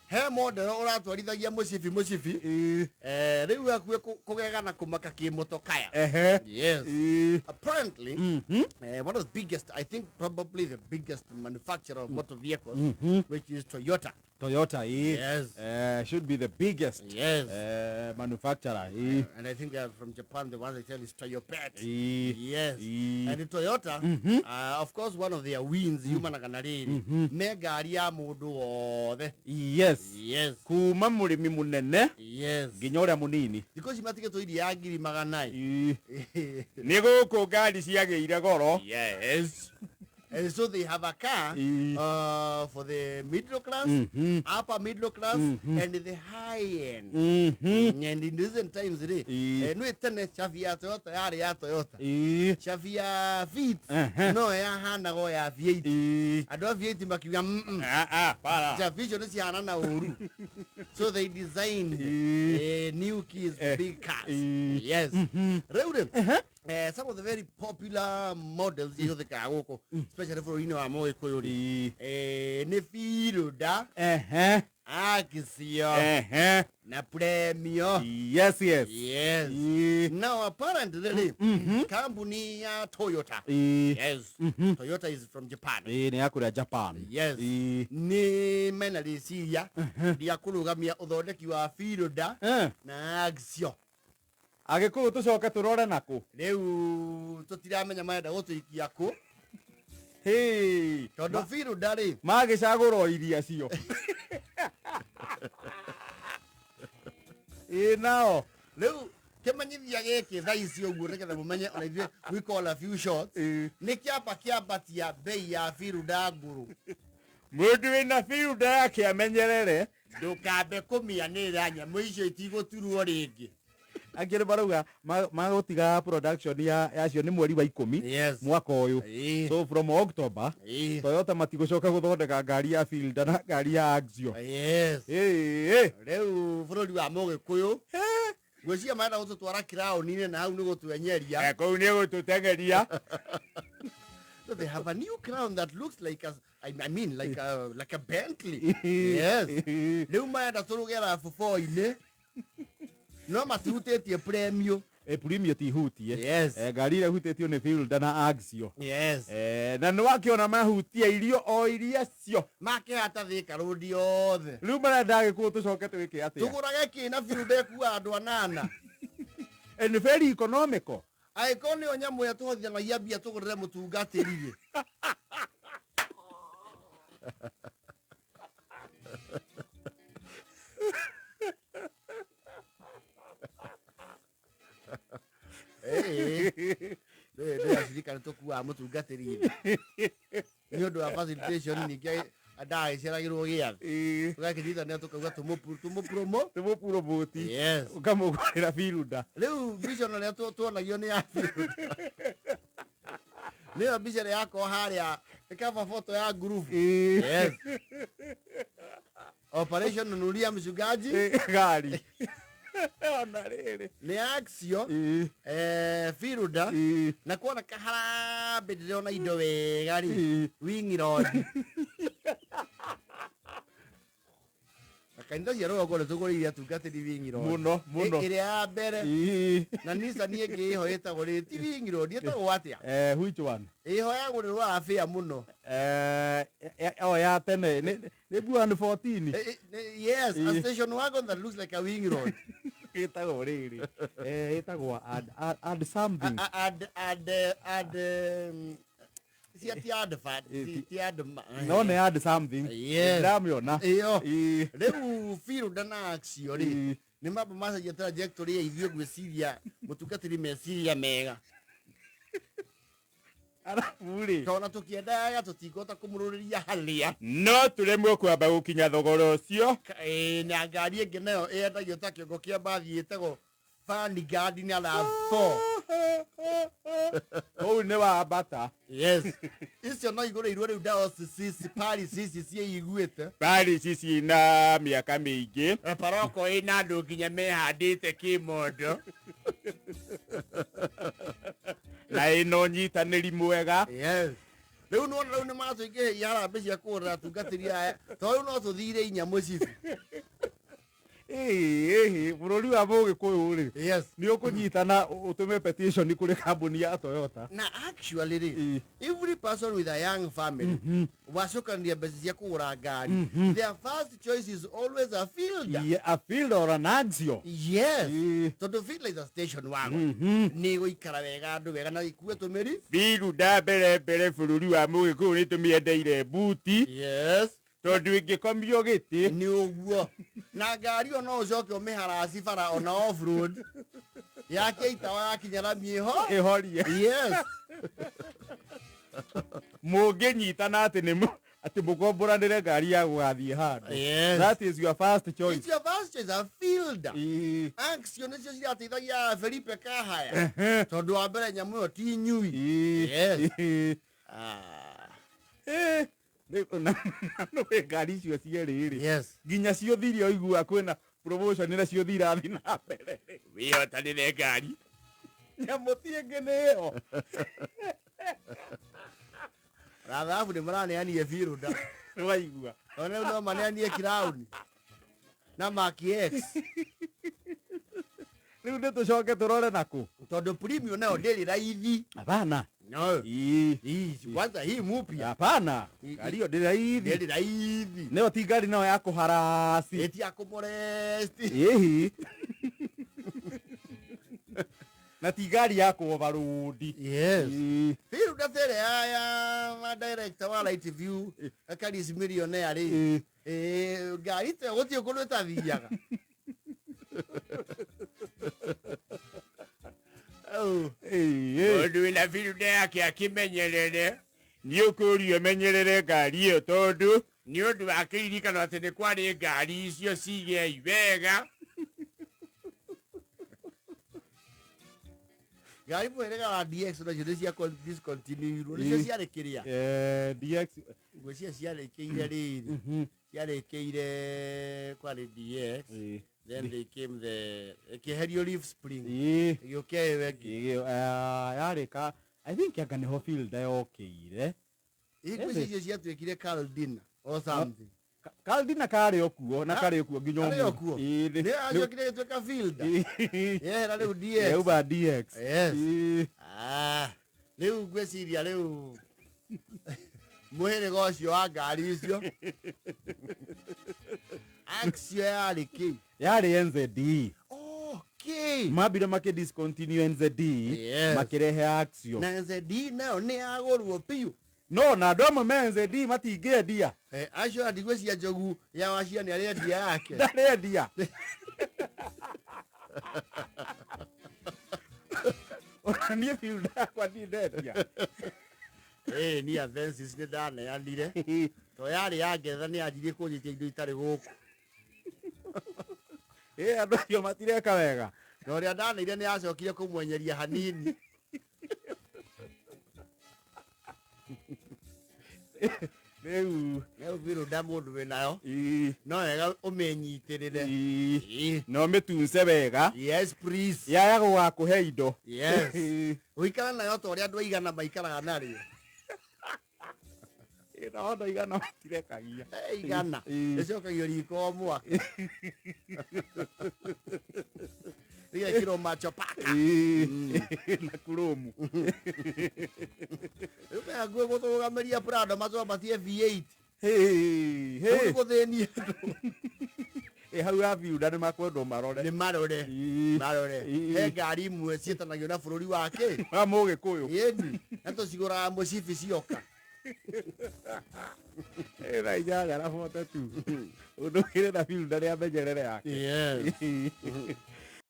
he model uratwarithagia mucibi riu akue kugega na kumaka kimotokaya. Yes. Apparently one of the biggest, I think probably the biggest manufacturer of motor vehicles, which is Toyota. Yes. Should be the biggest manufacturer. And I think they are from Japan. The one they tell is Toyopet. Yes. And in Toyota, of course, one of their wins, human aganariri, mega ya mudu ode. Yes. Kuma murimi munene. Yes. Ginyora munini. Because you must get to the agri maganai. Nigo ko gari siageire goro. Yes. And so they have a car for the middle class, upper middle class, and the high end. And in recent times, no etene Chavia Toyota, area Toyota. Chavia Fit, no, ya hana go ya V8. I don't V8 makiwa. Chavision is yana uru. So they designed new keys, big cars. Yes. Some of the very popular models you the car, especially for amo ekoyori. Ne Firuda, Axio, na Premio. Yes. Now apparently, company Toyota. Yes. Toyota is from Japan. Ne akura Japan. Yes. Ni menali Syria. Diakulugamia ododeki wa Firuda na Axio. Agekuru tucoka turore nako riu tutiramenya maenda gutuikia ku tondu firu ndari magicagura iria cio nao riu kemenyithia giki thaici uguo nigetha mumenye ona ithuĩ we call a few shots ni kiambatia bei ya firu ndanguru mundu wina firu ndake amenyerere ndukambe kumianira nyamu icio itiguturwo ringi. Akire baruga magutiga production ya cio ni mweri wa 10 mwaka uyu. So from October Toyota matigucoka guthondeka ngari ya Fielder na ngari ya Axio. Riu bururi wa Mugikuyu gwĩcia maenda gũtũtwara crown-inĩ na hau nĩ gũtwenyeria. Kũu nĩ gũtũtengeria. So they have a new crown that looks like I mean like a Bentley. Yes. Riu maenda tũrugera F4-inĩ. No matihutetie Premio. Premio tihutie. Yes. Ngari ile hutetio ni Fielder na Axio. Yes. Na no akiona mahutia irio o iria cio. Makihata Thika Road yothe. Riu marenda gikuo tucoke twike atia. Tugurage kina Fielder kuwa andu anana. And very economical. Aikoni onyamu ya tuhothanagia bia tugurire mutungatiririe. Ashirika nitokuwa mutungatiririe. Ni undu wa facilitation ningi adai ceragirwo giathi. Tugakithitha ne tukauga tumupromote. Yes. Ukamugurira Fielder. Riu vision ne tuonagio ni ya Fielder. Ni bicara yako haria ikava photo ya group. Yes. Operation nunulia mshugaji gari. Ni Axio Fielder na kuona kaharambe ndiriona indo wega ri wing road akainda yero gole tuguriria tungatiri wing road muno ire ya mbere na Nissan ĩngĩ iho ĩtagwo ti wing road ĩtagwo atia which one iho ya gurirwo afia muno ya tene ni buan 14 yes a station wagon that looks like a wing road itagwo riri itagwo add something si add fat si add no ne add something ndamiona iyo riu Fielder na Axio ri ni maba masagia trajectory ya ithio gwiciria mutungatiri meciria mega. Arafuri tona tukiendaga tutigota kumururiria haria no turemwe kwamba gukinya thogoro ucio na ngari ĩngĩ nayo yendagio ta kĩongo kĩa mbathi ĩtagwo Vanguard na RAV4 oh ne wa bata. Yes. Icio no igũrĩirwo rĩu ndawa Paris ciĩiguĩte Paris na miaka mĩingĩ paroko ĩna andũ nginya mehandĩte kĩmondo na ino nyitanĩri mwega. Yes. Riu no riu ni matuike yara becia kura tungatiria aya. To no tuthire inya mucibi. Bururi wa Mugikuyu ri. Yes. Ni ukunyitana utume petition kuri kambuni ya Toyota. Na actually every person with a young family wacokanĩria mbeca cia kũgũra ngari, their first choice is always a Fielder. Yeah, a Fielder or an Axio. Yes. Tondũ Fielder is a station wagon. Nĩ gũikara wega andũ wega na ikue tũmĩri. Fielder mbere bururi wa Mugikuyu ni tumĩendeire buti. Yes. Tondu ingĩkomio gĩtĩ nĩ ũguo na ngari ona ũcoke ũmĩharaci bara ona off road yake itawa yakinya na mĩho ĩhorie. Yes. Mũngĩnyitana atĩ mũkomboranĩre ngari ya gũgathiĩ handũ. Yes. That is your first choice. It's your first choice, a Fielder. Axio nĩcio cirateithagia Felipe Kahaya tondũ wa mbere nyamũ ĩyo ti nyui. Yes. No ngari icio cierĩ. Yes. Nginya ciũthire oigua kwĩna promotion na ciũthi irathi na mbere. Wĩhotanĩre ngari. Nyamũ ti ĩngĩ nĩ ĩyo. Rathabu nĩ maraneanie Fielder. Waigua. Ona no maneanie Crown na Mark X. Rĩu nĩ tũcoke tũrore nakũ. Tondũ premium nayo ndĩrĩ raithi. Hapana. No. Kwanza hii mpya. Hapana. Ngari ĩyo ndĩrĩ raithi. Ndĩrĩ raithi. Nĩyo ti ngari nayo ya kũharaci. Eti ya kũmoresti. Na ti ngari ya kũovarũdi. Yes. Fielder tere ya director wa Light View Karis millionaire ri. Ngari te gũtirĩ kũndũ ĩtathiaga. Tondũ wĩna Fielder yake akĩmenyerere nĩ ũkũrio menyerere ngari ĩyo tondũ nĩ ũndũ wa kĩririkano atĩ nĩ kwarĩ ngari icio cigei wega. Ngari mwĩrĩga wa DX nacio nĩ cia discontinue nĩcio ciarĩkĩria. DX ngwĩciria ciarĩkĩire rĩrĩ ciarĩkĩire kwarĩ DX. Then they came the Keherio Leaf Spring. Gĩũke wengĩ. Yarĩka I think anga nĩho Fielder yokĩire. Ngwĩciria icio ciatuĩkire Caldina or something. Caldina karĩ okuo na karĩ okuo nginya ũmũthĩ. Karĩ okuo. Nĩ acokire gũtuĩka Fielder. Yehera rĩu DX. Yauba DX. Yes. Rĩu ngwĩciria rĩu mũhĩrĩga ũcio wa ngari icio. Axio yarĩ kĩ? Yarĩ NZD. Okay. Mambire makĩdiscontinue NZD. Makĩrehe Axio. Na NZD nayo nĩ yagũrwo piũ. No na andũ amwe me NZD matingĩendia. Acio ndigwĩciria njogu ya Wachia nĩ arĩendia yake. Ndarĩendia. Ona niĩ Fielder yakwa ndindendia. Niĩ Avensis nĩ ndaneanire. To yarĩ ya Ngetha nĩ yanjirie kũnyitia indo itarĩ gũkũ. Andũ acio matireka wega. Na ũrĩa ndaneire nĩ yacokire kũmwenyeria hanini. Rĩu Fielder mũndũ wĩnayo no wega ũmĩnyitĩrĩre. No mĩtunce wega. Yes please. Yaya gũgakũhe indo. Yes. Ũikara nayo ta ũrĩa andũ aigana maikaraga narĩo. No andũ aigana matirekagia. Igana ĩcokagio riko mwaka. Igekĩrwo macho paka. Na kurumu. Rĩu ngũĩ gũtũrũgamĩria Prado macoka matie V8. Rĩu gũthĩnia. Hau ha Fielder nĩ makwendwo marore. Nĩ marore. Marore. He ngari imwe ciĩtanagio na bũrũri wa kĩ? Wa Mũgĩkũyũ. Ĩni. Na tũcigũraga mũcibi cioka. Na inyanya na 42. Ũndũ kĩrĩ na Fielder nĩ amenyerere yake. Yes.